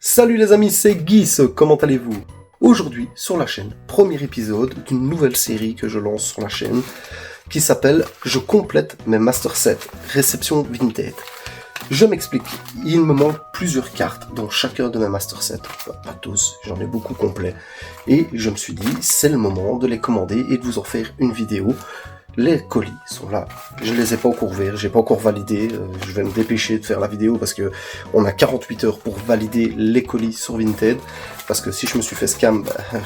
Salut les amis, c'est Guy, comment allez-vous? Aujourd'hui, sur la chaîne, premier épisode d'une nouvelle série que je lance sur la chaîne, qui s'appelle « Je complète mes Master Sets, réception Vinted ». Je m'explique, il me manque plusieurs cartes dans chacun de mes Master Sets, pas tous, j'en ai beaucoup complets, et je me suis dit, c'est le moment de les commander et de vous en faire une vidéo. Les colis sont là, je les ai pas encore ouverts, j'ai pas encore validé, je vais me dépêcher de faire la vidéo parce que on a 48 heures pour valider les colis sur Vinted, parce que si je me suis fait scam,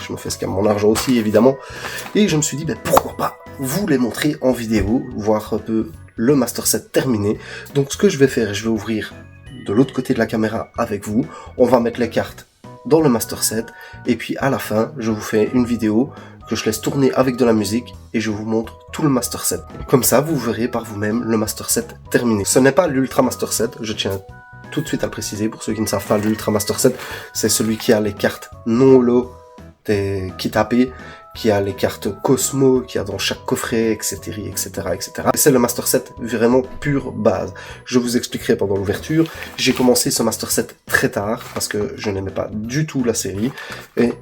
je me fais scam mon argent aussi évidemment, et je me suis dit pourquoi pas vous les montrer en vidéo, voir un peu le Master Set terminé. Donc ce que je vais faire, je vais ouvrir de l'autre côté de la caméra avec vous, on va mettre les cartes dans le Master Set, et puis à la fin, je vous fais une vidéo que je laisse tourner avec de la musique et je vous montre tout le Master Set. Comme ça, vous verrez par vous-même le Master Set terminé. Ce n'est pas l'Ultra Master Set, je tiens tout de suite à le préciser pour ceux qui ne savent pas, l'Ultra Master Set, c'est celui qui a les cartes non holo des kits AP, qui a les cartes Cosmo, qui a dans chaque coffret, etc., etc., etc. Et c'est le Master Set vraiment pure base. Je vous expliquerai pendant l'ouverture. J'ai commencé ce Master Set très tard, parce que je n'aimais pas du tout la série,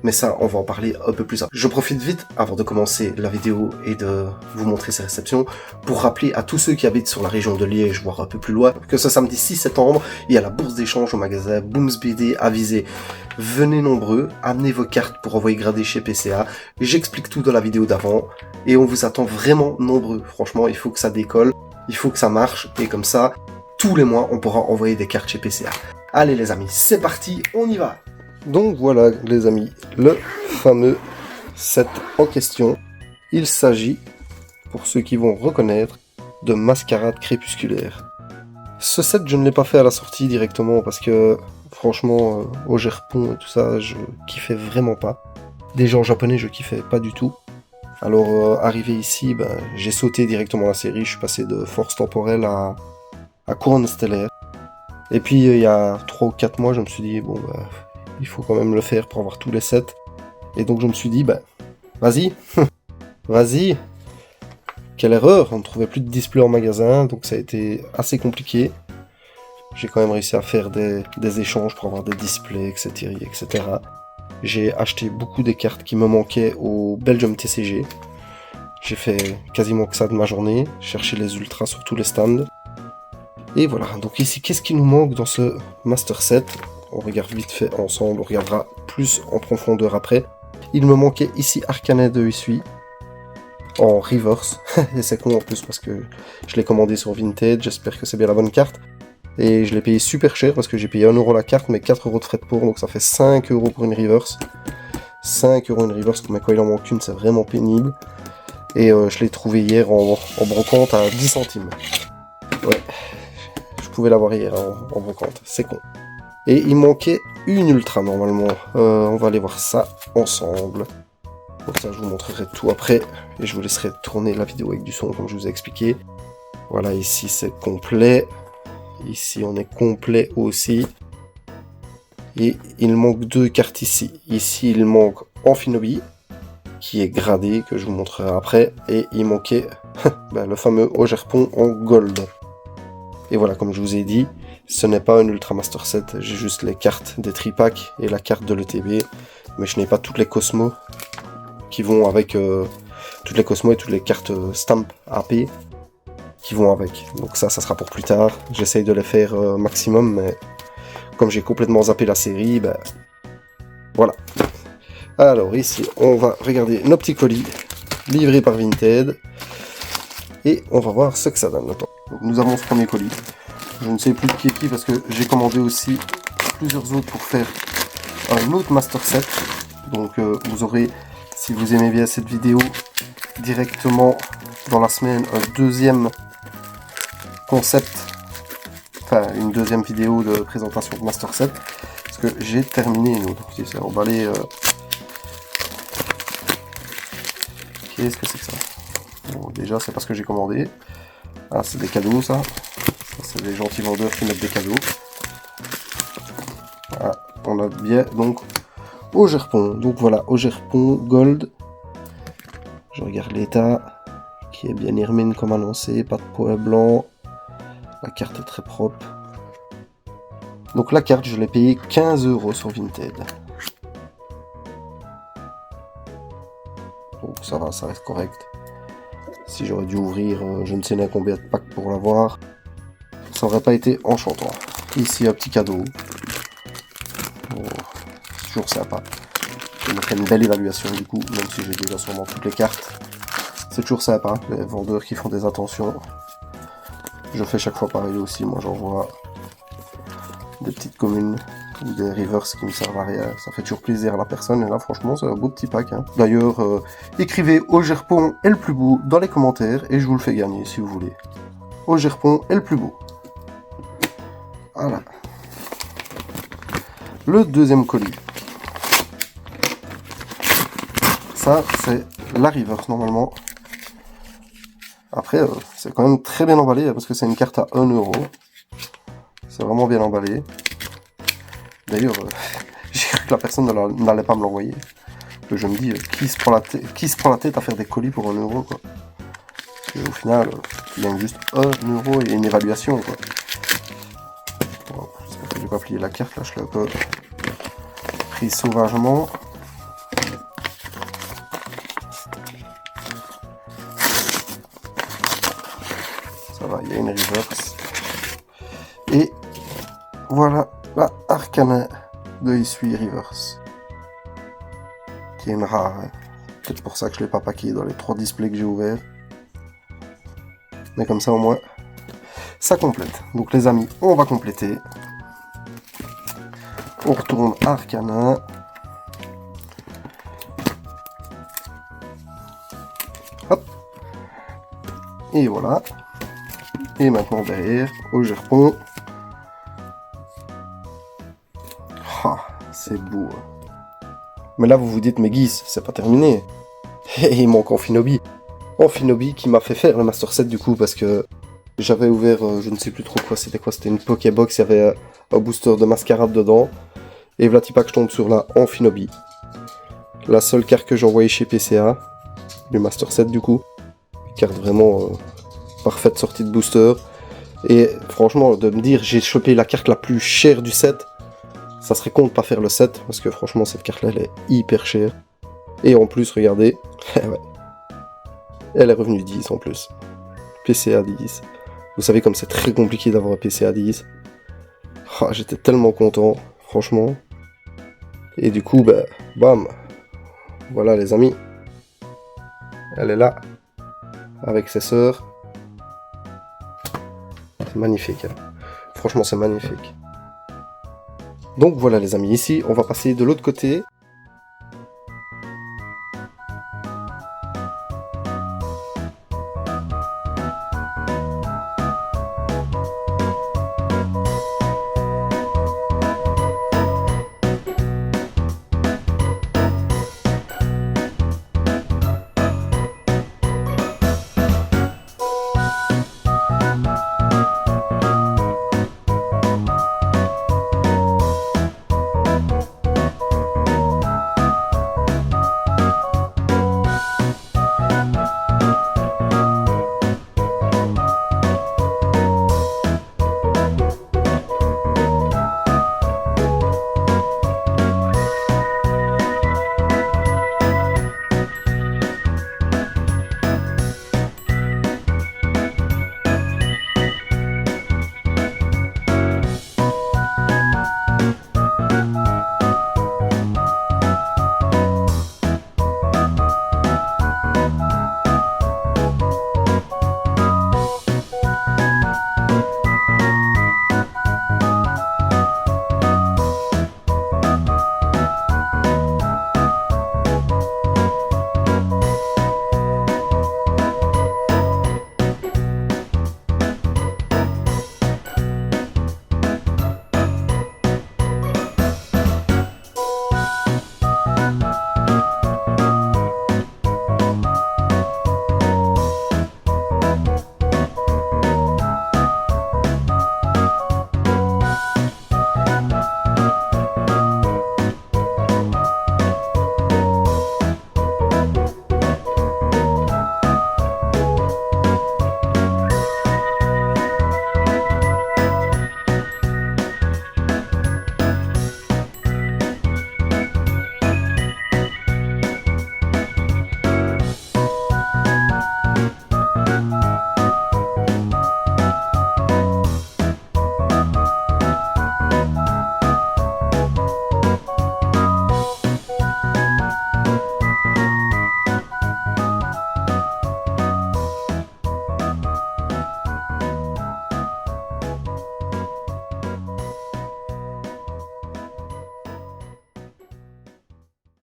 mais ça, on va en parler un peu plus tard. Je profite vite, avant de commencer la vidéo et de vous montrer ces réceptions, pour rappeler à tous ceux qui habitent sur la région de Liège, voire un peu plus loin, que ce samedi 6 septembre, il y a la bourse d'échange au magasin Booms BD à Visé. Venez nombreux, amenez vos cartes pour envoyer grader chez PCA. J'explique tout dans la vidéo d'avant et on vous attend vraiment nombreux. Franchement, il faut que ça décolle, il faut que ça marche et comme ça, tous les mois, on pourra envoyer des cartes chez PCA. Allez les amis, c'est parti, on y va. Donc voilà les amis, le fameux set en question. Il s'agit, pour ceux qui vont reconnaître, de Mascarade Crépusculaire. Ce set, je ne l'ai pas fait à la sortie directement parce que franchement, au Japon et tout ça, je kiffais vraiment pas. Déjà en japonais, je kiffais pas du tout. Alors, arrivé ici, j'ai sauté directement la série. Je suis passé de Force Temporelle à Couronne Stellaire. Et puis, il y a 3 ou 4 mois, je me suis dit, il faut quand même le faire pour avoir tous les sets. Et donc, je me suis dit, vas-y, vas-y. Quelle erreur, on ne trouvait plus de display en magasin, donc ça a été assez compliqué. J'ai quand même réussi à faire des échanges pour avoir des displays, etc., etc. J'ai acheté beaucoup des cartes qui me manquaient au Belgium TCG. J'ai fait quasiment que ça de ma journée, chercher les ultras sur tous les stands. Et voilà, donc ici, qu'est-ce qui nous manque dans ce Master Set? On regarde vite fait ensemble, on regardera plus en profondeur après. Il me manquait ici Arcanet de Usui, en reverse, et c'est con en plus parce que je l'ai commandé sur Vinted, j'espère que c'est bien la bonne carte. Et je l'ai payé super cher parce que j'ai payé 1€ la carte, mais 4€ de frais de port, donc ça fait 5€ pour une reverse. 5€ une reverse, mais quand il en manque une, c'est vraiment pénible. Et je l'ai trouvé hier en brocante à 10 centimes. Ouais, je pouvais l'avoir hier en brocante, c'est con. Et il manquait une ultra normalement. On va aller voir ça ensemble. Donc ça, je vous montrerai tout après. Et je vous laisserai tourner la vidéo avec du son, comme je vous ai expliqué. Voilà, ici c'est complet. Ici, on est complet aussi. Et il manque 2 cartes ici. Ici, il manque Amphinobi, qui est gradé, que je vous montrerai après. Et il manquait le fameux Ogerpon en gold. Et voilà, comme je vous ai dit, ce n'est pas un Ultra Master Set. J'ai juste les cartes des tripacks et la carte de l'ETB. Mais je n'ai pas toutes les Cosmos qui vont avec... toutes les Cosmos et toutes les cartes Stamp AP qui vont avec. Donc ça sera pour plus tard. J'essaye de les faire maximum, mais comme j'ai complètement zappé la série, voilà. Alors ici, on va regarder nos petits colis livrés par Vinted et on va voir ce que ça donne. Donc, nous avons ce premier colis. Je ne sais plus qui est qui parce que j'ai commandé aussi plusieurs autres pour faire un autre Master Set. Donc vous aurez, si vous aimez bien cette vidéo, directement dans la semaine un deuxième concept, enfin une deuxième vidéo de présentation de Master Set, parce que j'ai terminé nous. C'est emballé. Qu'est-ce que c'est que ça? Bon, déjà c'est parce que j'ai commandé. Ah, c'est des cadeaux ça. C'est des gentils vendeurs qui mettent des cadeaux. Ah, on a bien donc Ogerpon. Donc voilà, Ogerpon Gold. Je regarde l'état, qui est bien hermine comme annoncé, pas de poids blanc. La carte est très propre. Donc la carte, je l'ai payée 15 € sur Vinted. Donc ça va, ça reste correct. Si j'aurais dû ouvrir je ne sais pas combien de packs pour l'avoir, ça aurait pas été enchantant. Ici un petit cadeau. Oh, c'est toujours sympa. Je me ferai une belle évaluation du coup, même si j'ai déjà sûrement toutes les cartes. C'est toujours sympa, les vendeurs qui font des attentions. Je fais chaque fois pareil aussi, moi j'envoie des petites communes ou des rivers qui me servent à rien. Ça fait toujours plaisir à la personne et là franchement c'est un beau petit pack. Hein. D'ailleurs, écrivez Augerpon est le plus beau dans les commentaires et je vous le fais gagner si vous voulez. Augerpon est le plus beau. Voilà. Le deuxième colis. Ça c'est la reverse normalement. Après c'est quand même très bien emballé parce que c'est une carte à 1 €. C'est vraiment bien emballé. D'ailleurs, j'ai cru que la personne n'allait pas me l'envoyer. Que je me dis, qui se prend la tête à faire des colis pour 1 € quoi. Et au final, il gagne juste 1 € et une évaluation quoi. Bon, j'espère que je vais pas plier la carte, là je l'ai un peu pris sauvagement. Ça va, il y a une reverse. Et voilà la Arcana de Hisui Reverse. Qui est une rare. Hein. Peut-être pour ça que je ne l'ai pas packé dans les 3 displays que j'ai ouverts. Mais comme ça au moins, ça complète. Donc les amis, on va compléter. On retourne à Arcana. Hop. Et voilà. Et maintenant derrière, Augerpon. Ah, c'est beau. Mais là vous vous dites, mais Guy, c'est pas terminé. Et il manque Amphinobi. Amphinobi qui m'a fait faire le Master 7 du coup, parce que j'avais ouvert, je ne sais plus trop quoi, c'était une Pokébox, il y avait un booster de mascarade dedans. Et Vlatipak, je tombe sur la Amphinobi. La seule carte que j'ai envoyée chez PCA, du Master 7 du coup. Carte vraiment parfaite sortie de booster. Et franchement, de me dire, j'ai chopé la carte la plus chère du set, ça serait con de pas faire le set, parce que franchement, cette carte-là, elle est hyper chère. Et en plus, regardez, ouais, elle est revenue 10 en plus. PCA 10. Vous savez comme c'est très compliqué d'avoir un PCA 10. Oh, j'étais tellement content, franchement. Et du coup, bah, bam. Voilà les amis. Elle est là. Avec ses sœurs. C'est magnifique. Hein. Franchement, c'est magnifique. Donc voilà les amis, ici on va passer de l'autre côté.